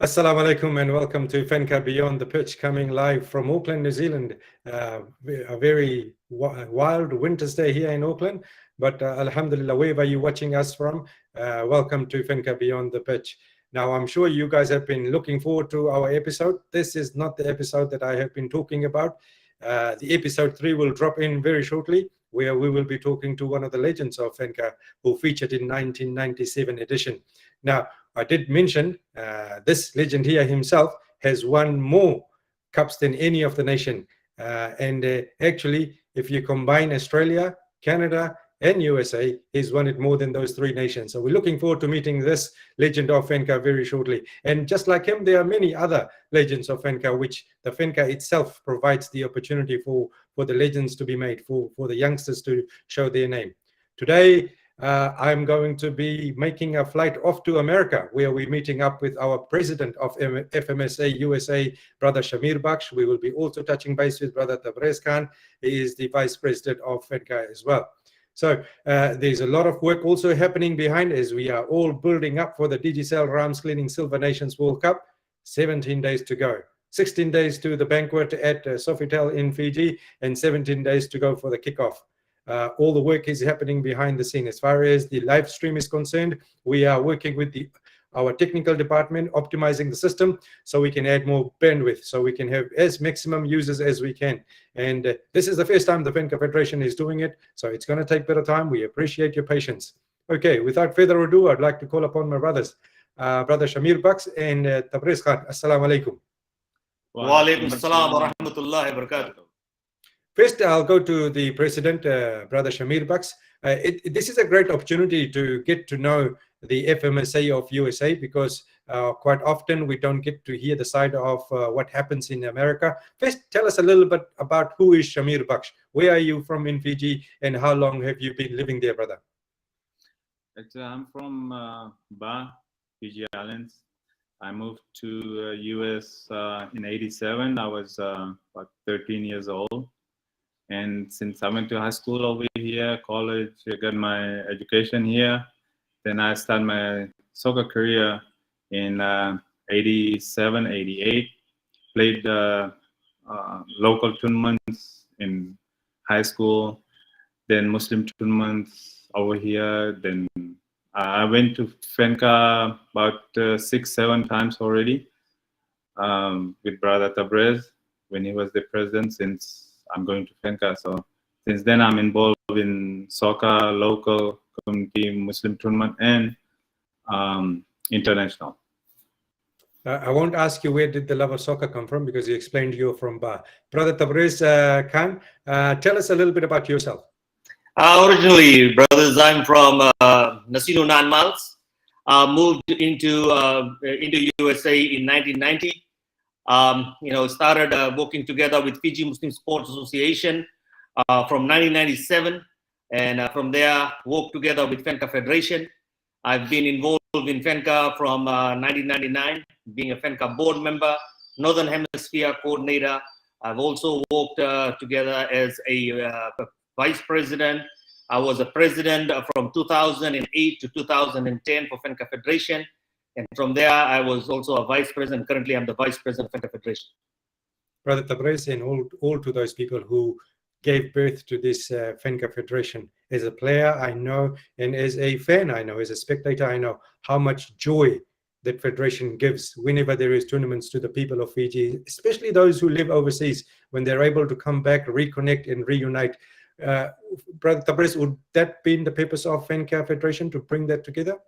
Assalamu alaikum and welcome to FANCA Beyond the Pitch, coming live from Auckland, New Zealand. A very wild winter's day here in Auckland, but alhamdulillah, wherever you're watching us from, welcome to FANCA Beyond the Pitch. Now, I'm sure you guys have been looking forward to our episode. This is not the episode that I have been talking about. The episode 3 will drop in very shortly, where we will be talking to one of the legends of FANCA who featured in 1997 edition. Now, I did mention this legend here himself has won more cups than any of the nation. Actually, if you combine Australia, Canada, and USA, he's won it more than those 3 nations. So we're looking forward to meeting this legend of FANCA very shortly. And just like him, there are many other legends of FANCA, which the FANCA itself provides the opportunity for the legends to be made, for the youngsters to show their name. Today, I'm going to be making a flight off to America, where we're meeting up with our president of FMSA USA, Brother Shamir Baksh. We will be also touching base with Brother Tabrez Khan. He is the vice president of FANCA as well. So there's a lot of work also happening behind as we are all building up for the Digicel Rams Cleaning Silver Nations World Cup. 17 days to go. 16 days to the banquet at Sofitel in Fiji, and 17 days to go for the kickoff. All the work is happening behind the scene. As far as the live stream is concerned, we are working with our technical department, optimizing the system so we can add more bandwidth, so we can have as maximum users as we can. And this is the first time the FANCA Federation is doing it, so it's going to take a bit of time. We appreciate your patience. Okay, without further ado, I'd like to call upon my brothers, Brother Shamir Baksh and Tabrez Khan. Assalamu alaikum. Wa alaikum assalam wa rahmatullahi wa barakatuh. First, I'll go to the president, Brother Shamir Baksh. This is a great opportunity to get to know the FMSA of USA, because quite often we don't get to hear the side of what happens in America. First, tell us a little bit about who is Shamir Baksh. Where are you from in Fiji, and how long have you been living there, brother? Actually, I'm from Ba, Fiji Islands. I moved to US in '87. I was about 13 years old. And since I went to high school over here, college, I got my education here. Then I started my soccer career in '87, '88. Played local tournaments in high school, then Muslim tournaments over here. Then I went to FANCA about 6-7 times already with Brother Tabrez when he was the president, since I'm going to FANCA. So since then, I'm involved in soccer, local, community, Muslim tournament, and international. I won't ask you where did the love of soccer come from, because you explained you're from Ba. Brother Tabrez Khan, tell us a little bit about yourself. Originally, brothers, I'm from Nasino Nanmals. Moved into USA in 1990. Started working together with Fiji Muslim Sports Association from 1997, and from there worked together with FANCA Federation. I've been involved in FANCA from 1999, being a FANCA board member, Northern Hemisphere coordinator. I've also worked together as a vice president. I was a president from 2008 to 2010 for FANCA Federation. And from there, I was also a vice president. Currently, I'm the vice president of FANCA Federation. Brother Tabrez, and all to those people who gave birth to this FANCA Federation. As a player, I know, and as a fan, I know, as a spectator, I know how much joy that federation gives whenever there is tournaments to the people of Fiji, especially those who live overseas, when they're able to come back, reconnect, and reunite. Brother Tabrez, would that be the purpose of FANCA Federation, to bring that together?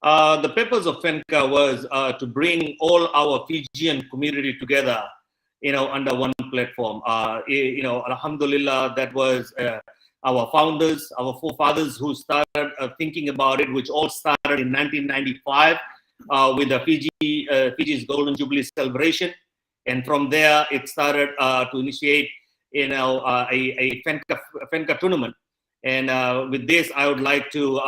The purpose of FANCA was to bring all our Fijian community together, under one platform. Alhamdulillah, that was our founders, our forefathers who started thinking about it, which all started in 1995 with the Fiji's Golden Jubilee celebration. And from there, it started to initiate, a FANCA tournament. And with this, I would like to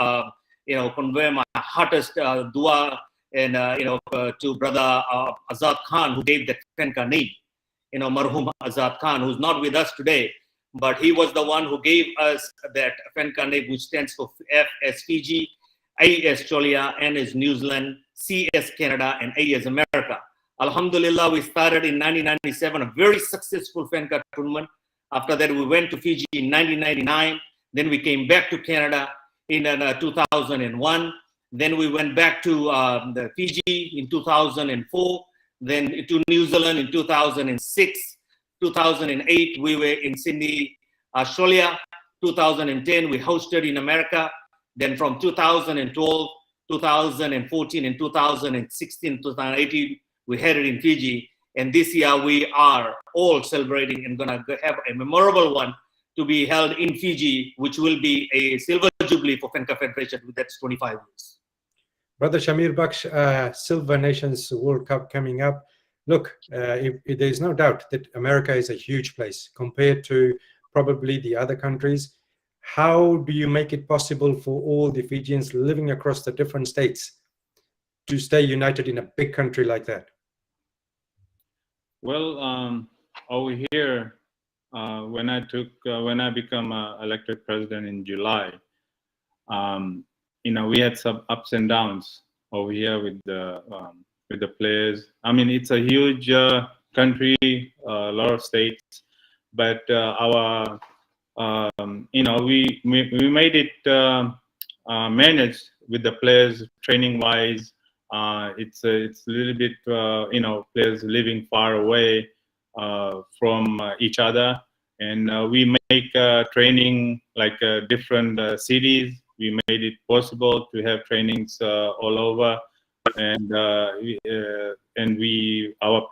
convey my heartiest dua and to Brother Azad Khan, who gave the FANCA name. Marhum Azad Khan, who's not with us today, but he was the one who gave us that FANCA name, which stands for F as Fiji, A as Australia, N as New Zealand, C as Canada, and A as America. Alhamdulillah, we started in 1997, a very successful FANCA tournament. After that, we went to Fiji in 1999. Then we came back to Canada in 2001. Then we went back to the Fiji in 2004. Then to New Zealand in 2006. 2008, we were in Sydney, Australia. 2010, we hosted in America. Then from 2012, 2014, and 2016, 2018, we had it in Fiji. And this year, we are all celebrating and gonna have a memorable one to be held in Fiji, which will be a silver jubilee for FANCA Federation. That's 25 years. Brother Shamir Baksh, Silver Nations World Cup coming up. Look, there's no doubt that America is a huge place compared to probably the other countries. How do you make it possible for all the Fijians living across the different states to stay united in a big country like that? Well, over here, when I become elected president in July, we had some ups and downs over here with the players. I mean, it's a huge country, a lot of states, but we made it managed with the players training wise. It's a little bit players living far away from each other, and we make training like different cities. We made it possible to have trainings all over, and our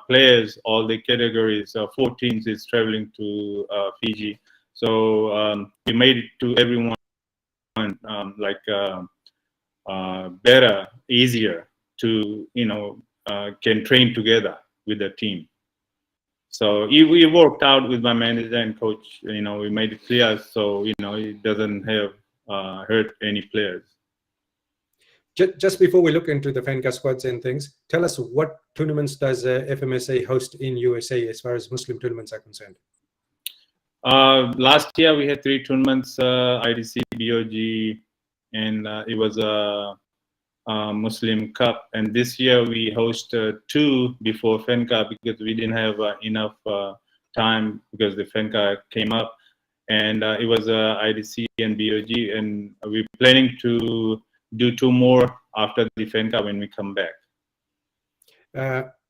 players, all the categories, 4 teams is traveling to Fiji. So we made it to everyone better, easier to can train together with the team. So we worked out with my manager and coach. We made it clear so it doesn't have hurt any players. Just before we look into the FANCA squads and things, tell us what tournaments does FMSA host in USA as far as Muslim tournaments are concerned? Last year we had 3 tournaments, IDC, BOG, and it was a Muslim Cup. And this year we host 2 before FANCA because we didn't have enough time because the FANCA came up. And it was IDC and BOG, and we're planning to do 2 more after the FANCA when we come back.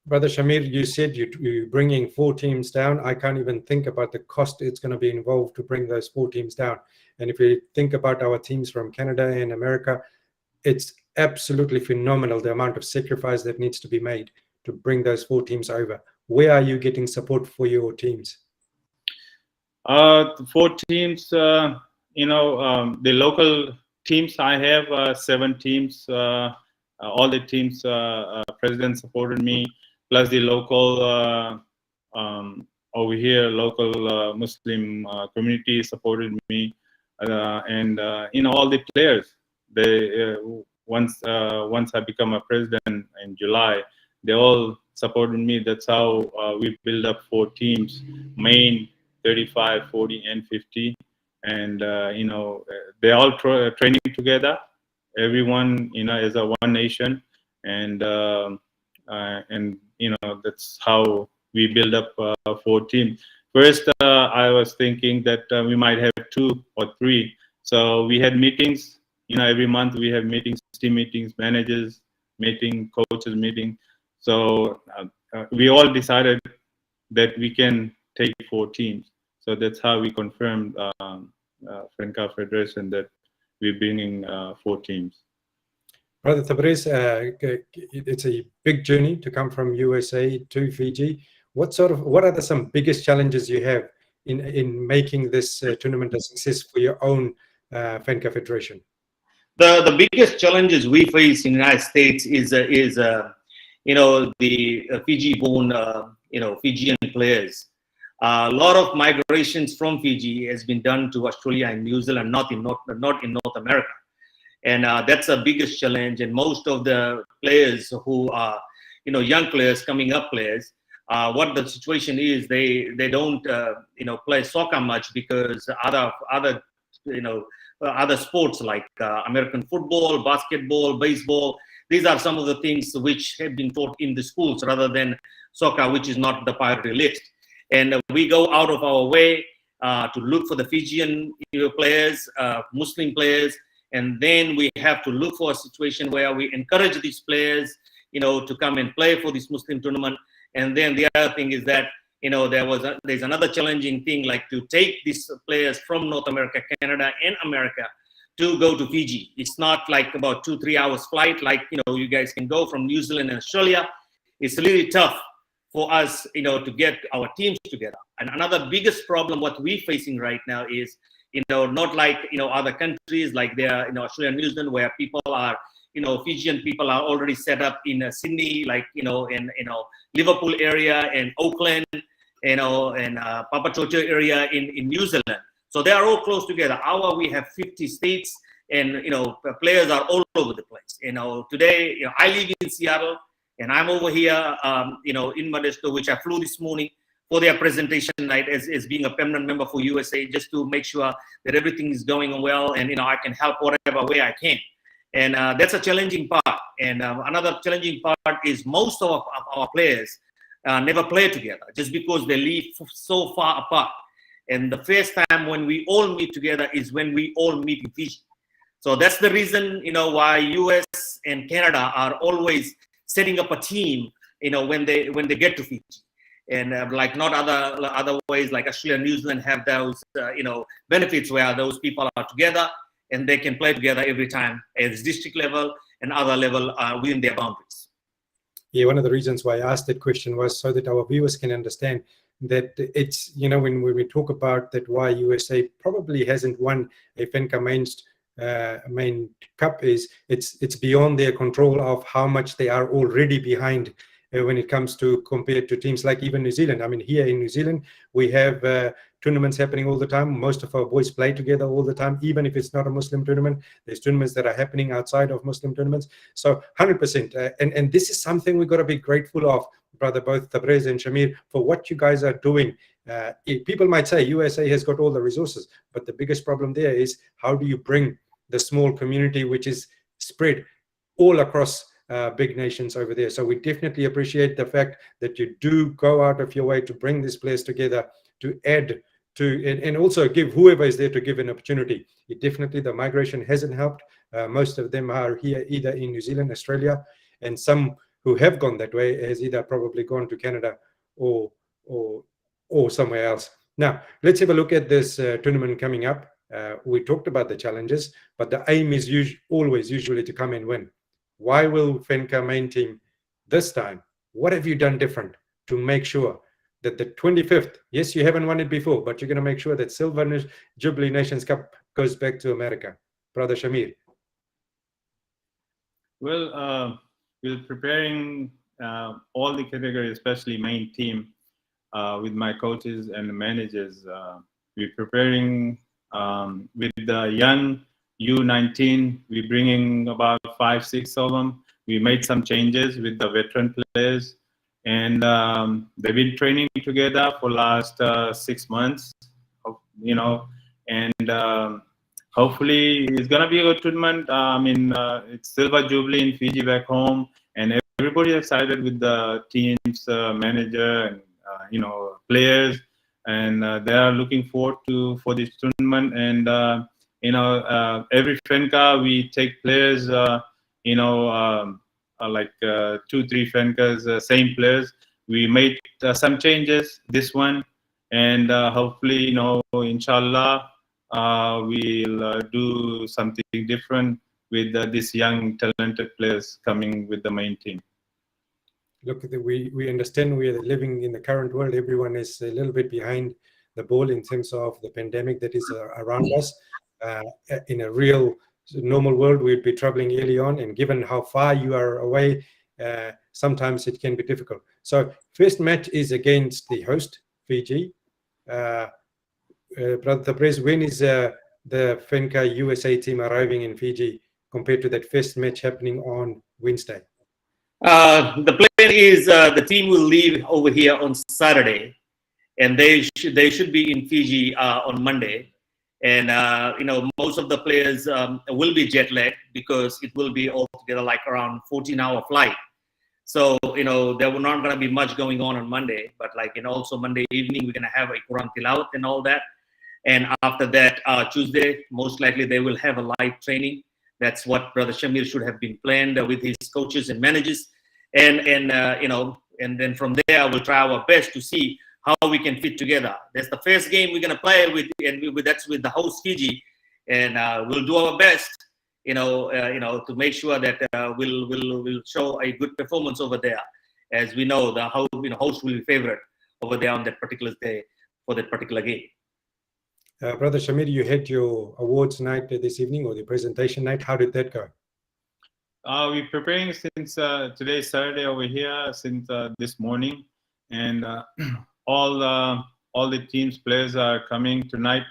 Brother Shamir, you said you're bringing 4 teams down. I can't even think about the cost it's going to be involved to bring those 4 teams down. And if we think about our teams from Canada and America, it's absolutely phenomenal the amount of sacrifice that needs to be made to bring those 4 teams over. Where are you getting support for your teams? 4 teams, the local teams, I have 7 teams. All the teams, president supported me, plus the local, over here, local Muslim community supported me. And all the players, they once I become a president in July, they all supported me. That's how we build up 4 teams, main 35, 40, and 50, and they're all training together. Everyone, as a one nation, and that's how we build up 4 teams. First, I was thinking that we might have 2 or 3. So we had meetings. Every month we have meetings, team meetings, managers meeting, coaches meeting. So we all decided that we can take 4 teams. So that's how we confirmed FANCA Federation that we're bringing 4 teams. Brother Tabriz, it's a big journey to come from USA to Fiji. What are some biggest challenges you have in making this tournament a success for your own FANCA Federation? The biggest challenges we face in the United States is the Fiji-born Fijian players. A lot of migrations from Fiji has been done to Australia and New Zealand, not in North America, and that's the biggest challenge. And most of the players who are young players, coming up players, what the situation is, they don't play soccer much because other sports like American football, basketball, baseball, These are some of the things which have been taught in the schools rather than soccer, which is not the priority list. And we go out of our way to look for the Fijian players, Muslim players, and then we have to look for a situation where we encourage these players, to come and play for this Muslim tournament. And then the other thing is that, there's another challenging thing, like to take these players from North America, Canada, and America to go to Fiji. It's not like about 2-3 hours flight, like, you guys can go from New Zealand and Australia. It's really tough for us, to get our teams together. And another biggest problem, what we're facing right now is, not like, other countries like there, Australia and New Zealand, where people are, Fijian people are already set up in Sydney, like, in, Liverpool area and Auckland, and Papatoetoe area in New Zealand. So they are all close together. We have 50 states, and, players are all over the place. Today, I live in Seattle, and I'm over here, in Modesto, which I flew this morning for their presentation night as being a permanent member for USA, just to make sure that everything is going well, and, I can help whatever way I can. And that's a challenging part. And another challenging part is most of our players never play together, just because they live so far apart. And the first time when we all meet together is when we all meet in Fiji. So that's the reason, why US and Canada are always setting up a team, when they get to Fiji. And like not other ways, like Australia and New Zealand have those, benefits where those people are together and they can play together every time at district level and other level within their boundaries. Yeah, one of the reasons why I asked that question was so that our viewers can understand that it's, when we talk about that, why USA probably hasn't won a FANCA main cup is it's beyond their control of how much they are already behind when it comes to compared to teams like even New Zealand. I mean, here in New Zealand, we have tournaments happening all the time. Most of our boys play together all the time, even if it's not a Muslim tournament. There's tournaments that are happening outside of Muslim tournaments. So 100%. And this is something we've got to be grateful of, brother, both Tabrez and Shamir, for what you guys are doing. People might say USA has got all the resources, but the biggest problem there is how do you bring the small community, which is spread all across big nations over there. So we definitely appreciate the fact that you do go out of your way to bring these players together, to add to, and also give whoever is there to give an opportunity. Definitely the migration hasn't helped. Most of them are here either in New Zealand, Australia, and some who have gone that way has either probably gone to Canada or somewhere else. Now, let's have a look at this tournament coming up. We talked about the challenges, but the aim is always usually to come and win. Why will FANCA main team this time? What have you done different to make sure that the 25th, yes, you haven't won it before, but you're going to make sure that Silver Jubilee Nations Cup goes back to America? Brother Shamir. Well, we're preparing all the categories, especially main team, with my coaches and the managers. We're preparing with the young U19. We're bringing about 5-6 of them. We made some changes with the veteran players, and they've been training together for last 6 months, and hopefully it's gonna be a good tournament. It's Silver Jubilee in Fiji back home, and everybody excited with the team's manager and players, and they are looking forward for this tournament. And every FANCA we take players, like 2-3 FANCAs, same players. We made some changes this one, and hopefully, inshallah, we'll do something different with these young talented players coming with the main team. Look, we understand we are living in the current world. Everyone is a little bit behind the ball in terms of the pandemic that is around us. In a real normal world, we'd be traveling early on, and given how far you are away, sometimes it can be difficult. So first match is against the host, Fiji. Brother Tabrez, when is the FANCA USA team arriving in Fiji compared to that first match happening on Wednesday? The plan is the team will leave over here on Saturday, and they should be in Fiji on Monday. And most of the players will be jet lagged because it will be altogether like around 14-hour flight. So there will not going to be much going on Monday, but also Monday evening we're going to have a Quran tilawat and all that. And after that, Tuesday, most likely they will have a live training. That's what Brother Shamir should have been planned with his coaches and managers. And then from there, I will try our best to see how we can fit together. That's the first game we're going to play with, and that's with the host Fiji. And we'll do our best, to make sure that we'll show a good performance over there. As we know, the host will be favored over there on that particular day for that particular game. Brother Shamir, you had your awards night this evening, or the presentation night. How did that go? We're preparing since today, Saturday, over here, since this morning, and all the teams players are coming tonight.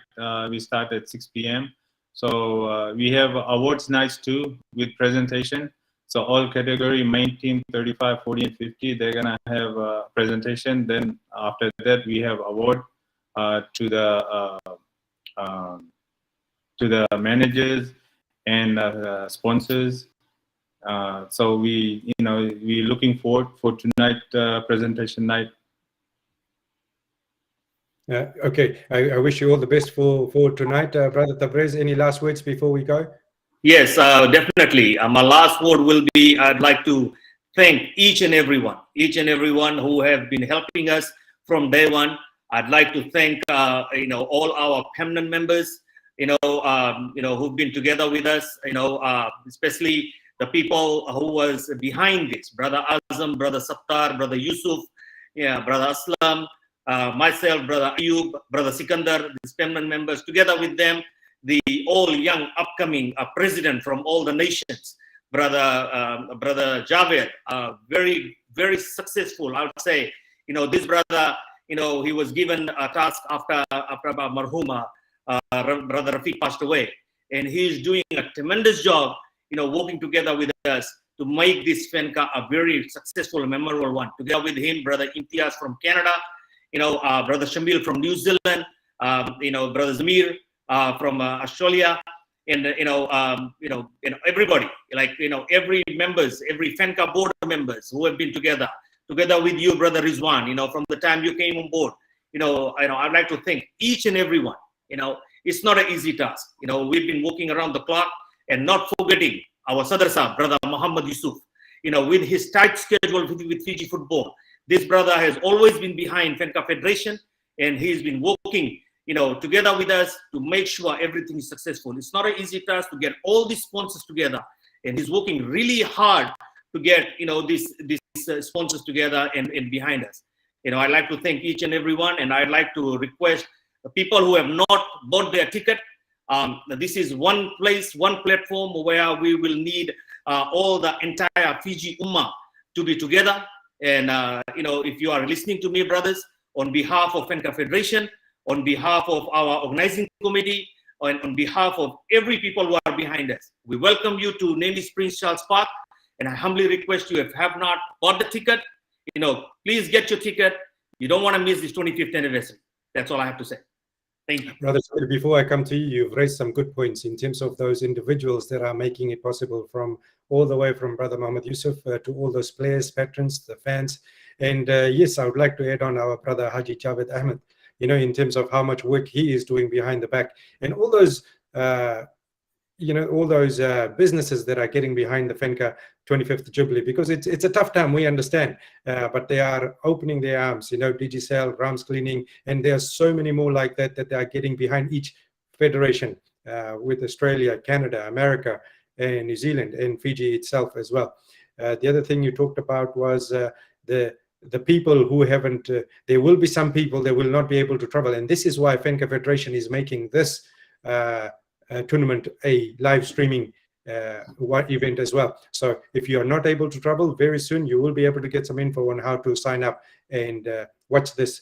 We start at 6 p.m. So we have awards nights too with presentation. So all category, main team 35, 40, and 50, they're gonna have a presentation. Then after that, we have award to the managers and sponsors. So we're looking forward for tonight presentation night. Okay, I wish you all the best for tonight. Brother Tabrez, any last words before we go? Yes, definitely. My last word will be, I'd like to thank each and everyone who have been helping us from day one. I'd like to thank all our permanent members, who've been together with us, especially the people who was behind this, Brother Azam, Brother Sattar, Brother Yusuf, Brother Aslam, myself, Brother Ayub, Brother Sikandar, these permanent members, together with them, the all young upcoming president from all the nations, Brother Javed, very, very successful, I would say. This brother, he was given a task after Marhuma, Brother Rafiq passed away, and he's doing a tremendous job, working together with us to make this FANCA a very successful and memorable one. Together with him, Brother Imtiaz from Canada, Brother Shamil from New Zealand, Brother Zamir from Australia, and everybody, every members, every FANCA board members who have been together with you, Brother Rizwan, from the time you came on board, I'd like to thank each and everyone. It's not an easy task. We've been working around the clock, and not forgetting our Sadr Sahab, Brother Muhammad Yusuf, with his tight schedule with Fiji football. This brother has always been behind FANCA Federation, and he's been working, together with us to make sure everything is successful. It's not an easy task to get all these sponsors together, and he's working really hard to get, these sponsors together and behind us. I'd like to thank each and everyone, and I'd like to request the people who have not bought their ticket. This is one place, one platform where we will need all the entire Fiji Ummah to be together. And, if you are listening to me, brothers, on behalf of FANCA Federation, on behalf of our organizing committee, and on behalf of every people who are behind us, we welcome you to Namely Prince Charles Park. And I humbly request you, if you have not bought the ticket, please get your ticket. You don't want to miss this 25th anniversary. That's all I have to say. Thank you. Brother, before I come to you, you've raised some good points in terms of those individuals that are making it possible, from all the way from Brother Muhammad Yusuf to all those players, patrons, the fans. And yes, I would like to add on our brother Haji Javed Ahmed, in terms of how much work he is doing behind the back, and all those businesses that are getting behind the FANCA 25th Jubilee, because it's a tough time, we understand, but they are opening their arms, Digicel, Rams Cleaning, and there are so many more like that they are getting behind each federation, with Australia, Canada, America, and New Zealand, and Fiji itself as well. The other thing you talked about was the people who haven't, there will be some people that will not be able to travel, and this is why FANCA Federation is making this tournament a live streaming event as well. So if you are not able to travel, very soon you will be able to get some info on how to sign up and watch this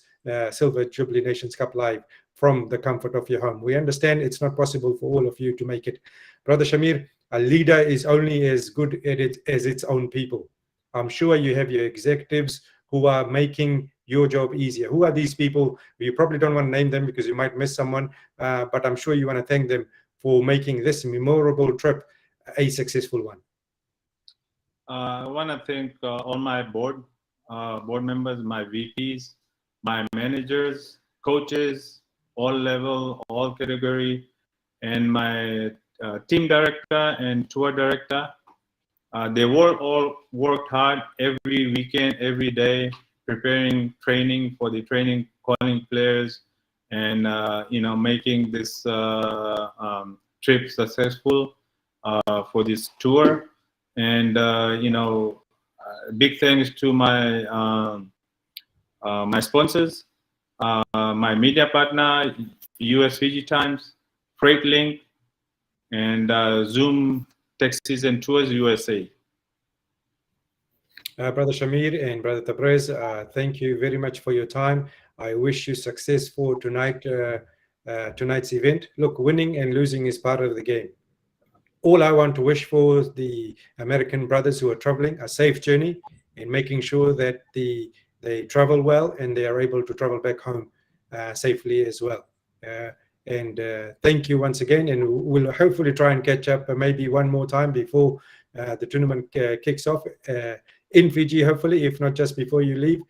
Silver Jubilee Nations Cup live from the comfort of your home. We understand it's not possible for all of you to make it. Brother Shamir, a leader is only as good at it as its own people. I'm sure you have your executives who are making your job easier. Who are these people? You probably don't want to name them because you might miss someone, but I'm sure you want to thank them for making this memorable trip a successful one. I want to thank all my board members, my VPs, my managers, coaches, all level, all category, and my team director and tour director. They all worked hard every weekend, every day, preparing training for the training, calling players, and making this trip successful for this tour. And big thanks to my my sponsors, my media partner, US Fiji Times, Freight Link, and Zoom Taxis and Tours USA. Brother Shamir and Brother Tabrez, thank you very much for your time. I wish you success for tonight's event. Look, winning and losing is part of the game. All I want to wish for the American brothers who are traveling a safe journey and making sure that they travel well and they are able to travel back home safely as well. And thank you once again, and we'll hopefully try and catch up maybe one more time before the tournament kicks off in Fiji, hopefully, if not just before you leave.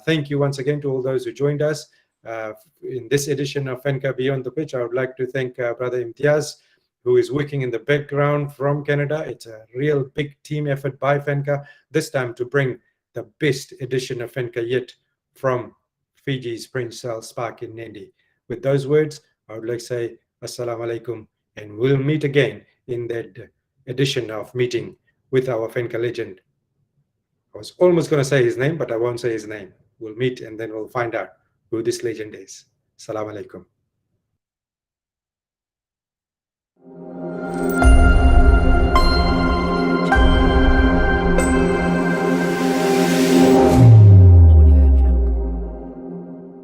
Thank you once again to all those who joined us in this edition of FANCA Beyond the Pitch. I would like to thank Brother Imtiaz, who is working in the background from Canada. It's a real big team effort by FANCA, this time to bring the best edition of FANCA yet from Fiji's Prince Charles Park in Nadi. With those words, I would like to say Assalamu alaikum, and we'll meet again in that edition of Meeting with our FANCA legend. I was almost going to say his name, but I won't say his name. We'll meet and then we'll find out who this legend is. Assalamu alaikum.